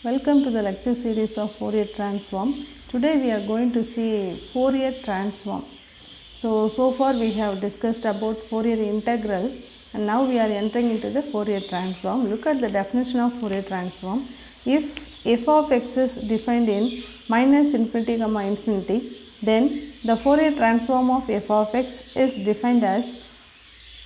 Welcome to the lecture series of Fourier transform. Today we are going to see Fourier transform. So far we have discussed about Fourier integral and now we are entering into the Fourier transform. Look at the definition of Fourier transform. If f of x is defined in minus infinity comma infinity, then the Fourier transform of f of x is defined as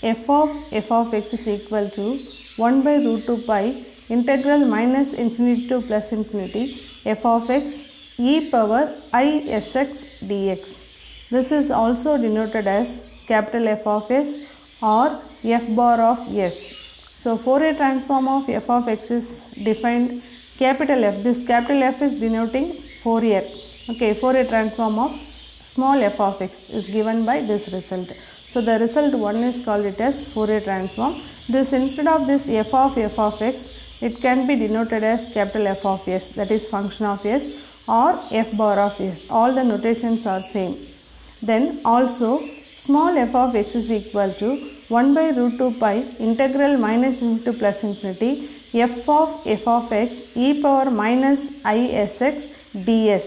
f of x is equal to 1 by root 2 pi integral minus infinity to plus infinity f of x e power I sx dx. This is also denoted as capital F of s or f bar of s. So Fourier transform of f of x is defined capital F. This capital F is denoting Fourier. Okay, Fourier transform of small f of x is given by this result. So the result 1 is called it as Fourier transform. This instead of this f of x, it can be denoted as capital F of s, that is function of s or f bar of s. All the notations are same. Then also small f of x is equal to 1 by root 2 pi integral minus infinity to plus infinity f of x e power minus I sx ds.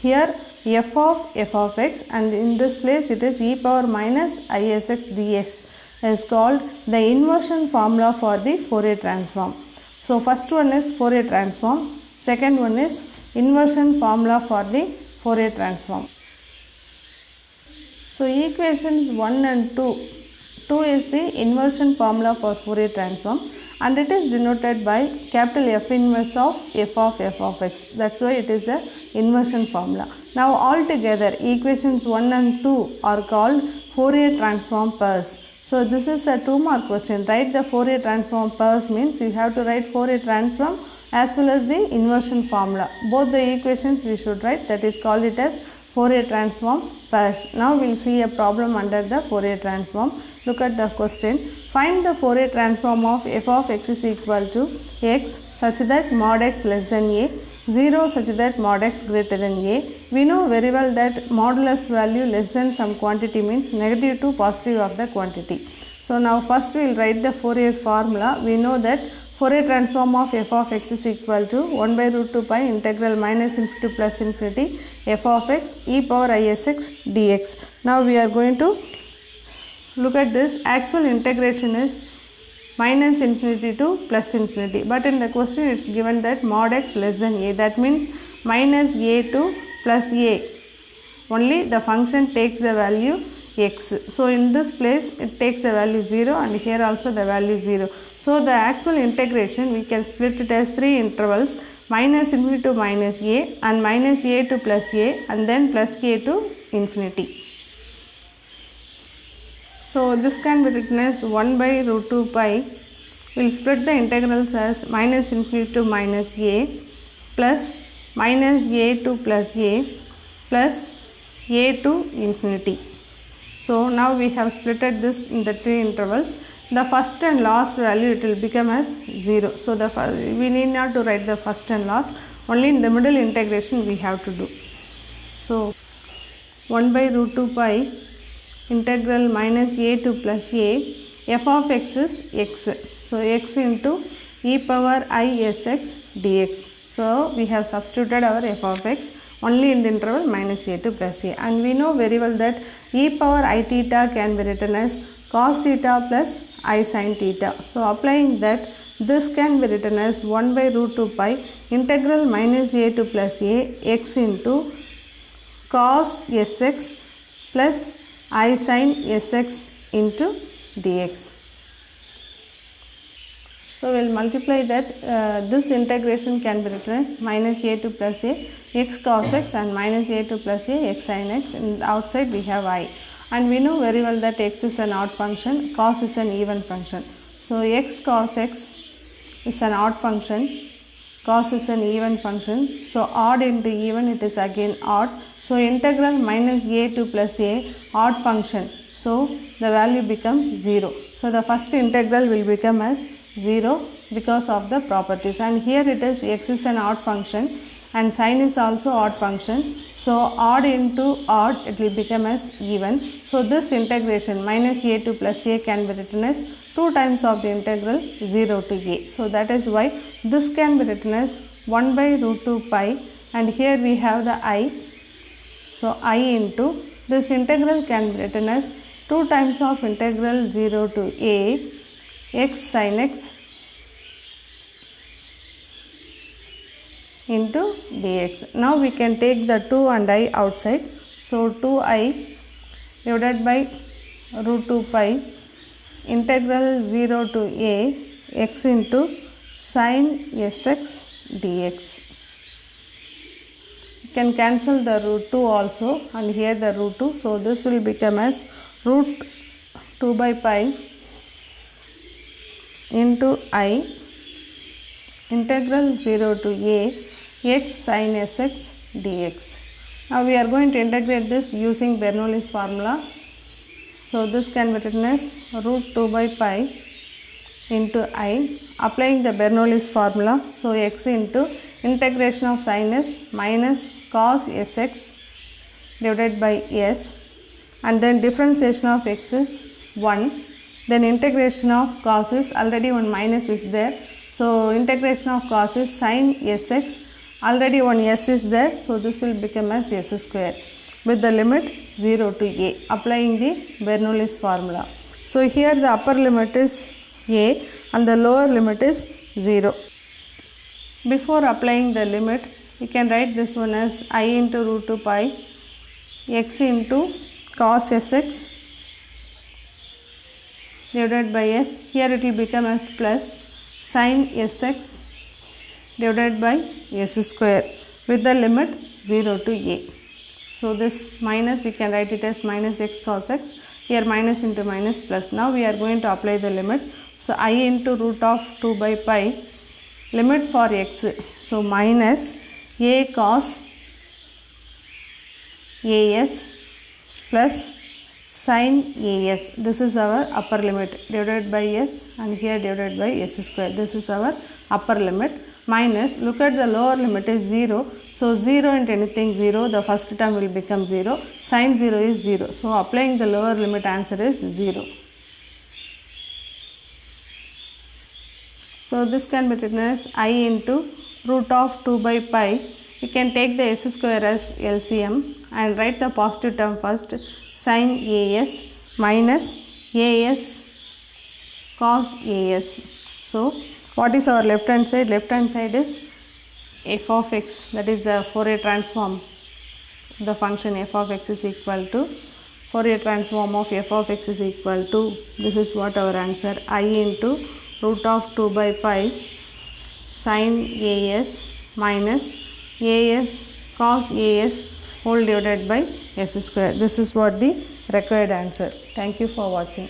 Here f of x and in this place it is e power minus I sx dx is called the inversion formula for the Fourier transform. So first one is Fourier transform, second one is inversion formula for the Fourier transform. So equations 1 and 2. 2 is the inversion formula for Fourier transform and it is denoted by capital F inverse of f of x. That's why it is a inversion formula. Now altogether equations 1 and 2 are called Fourier transform pairs. So this is a 2-mark question. Write the Fourier transform pairs means you have to write Fourier transform as well as the inversion formula. Both the equations we should write, that is called it as Fourier transform pairs. Now we will see a problem under the Fourier transform. Look at the question. Find the Fourier transform of f of x is equal to x such that mod x less than a, 0 such that mod x greater than a. We know very well that modulus value less than some quantity means negative to positive of the quantity. So now first we will write the Fourier formula. We know that Fourier transform of f of x is equal to 1 by root 2 pi integral minus infinity to plus infinity f of x e power I sx dx. Now we are going to look at this. Actual integration is minus infinity to plus infinity, but in the question it is given that mod x less than a, that means minus a to plus a, only the function takes the value x. So in this place it takes the value 0 and here also the value 0. So the actual integration we can split it as 3 intervals, minus infinity to minus a and minus a to plus a and then plus a to infinity. So this can be written as 1 by root 2 pi. We will split the integrals as minus infinity to minus a plus minus a to plus a to infinity. So now we have splitted this in the 3 intervals. The first and last value it will become as 0. So we need not to write the first and last, only in the middle integration we have to do. So 1 by root 2 pi integral minus a to plus a, f of x is x. So x into e power I sx dx. So we have substituted our f of x only in the interval minus a to plus a, and we know very well that e power I theta can be written as cos theta plus I sin theta. So applying that, this can be written as 1 by root 2 pi integral minus a to plus a x into cos sx plus I sin sx into dx. So we will multiply that. This integration can be written as minus a to plus a x cos x and minus a to plus a x sin x, and outside we have I. And we know very well that x is an odd function, cos is an even function. So x cos x is an odd function, cos is an even function. So odd into even, it is again odd. So integral minus a to plus a, odd function. So the value becomes 0. So the first integral will become as 0 because of the properties, and here it is x is an odd function and sin is also odd function. So odd into odd, it will become as even. So this integration minus a to plus a can be written as 2 times of the integral 0 to a. So that is why this can be written as 1 by root 2 pi, and here we have the I. So I into this integral can be written as 2 times of integral 0 to a x sin x into dx. Now we can take the 2 and I outside. So 2i divided by root 2 pi integral 0 to a x into sin sx dx. You can cancel the root 2 also, and here the root 2. So this will become as root 2 by pi into I integral 0 to a x sin sx dx. Now we are going to integrate this using Bernoulli's formula. So this can be written as root 2 by pi into I, applying the Bernoulli's formula. So x into integration of sin s minus cos sx divided by s, and then differentiation of x is 1, then integration of cos is already one minus is there, so integration of cos is sin sx, already one s is there, so this will become as s square with the limit 0 to a, applying the Bernoulli's formula. So here the upper limit is a and the lower limit is 0. Before applying the limit, you can write this one as I into root 2 pi x into cos sx divided by s. Here it will become as plus sin sx divided by s square with the limit 0 to a. So this minus we can write it as minus x cos x, here minus into minus plus. Now we are going to apply the limit. So I into root of 2 by pi limit for x, so minus a cos as plus sin as, this is our upper limit divided by s, and here divided by s square, this is our upper limit, minus look at the lower limit is 0, so 0 into anything 0, the first term will become 0, sin 0 is 0, so applying the lower limit answer is 0. So this can be written as I into root of 2 by pi, you can take the s square as LCM and write the positive term first, sin as minus as cos as. So what is our left hand side? Left hand side is f of x, that is the Fourier transform. The function f of x is equal to Fourier transform of f of x is equal to, this is what our answer, I into root of 2 by pi sin as minus as cos as whole divided by s square. This is what the required answer. Thank you for watching.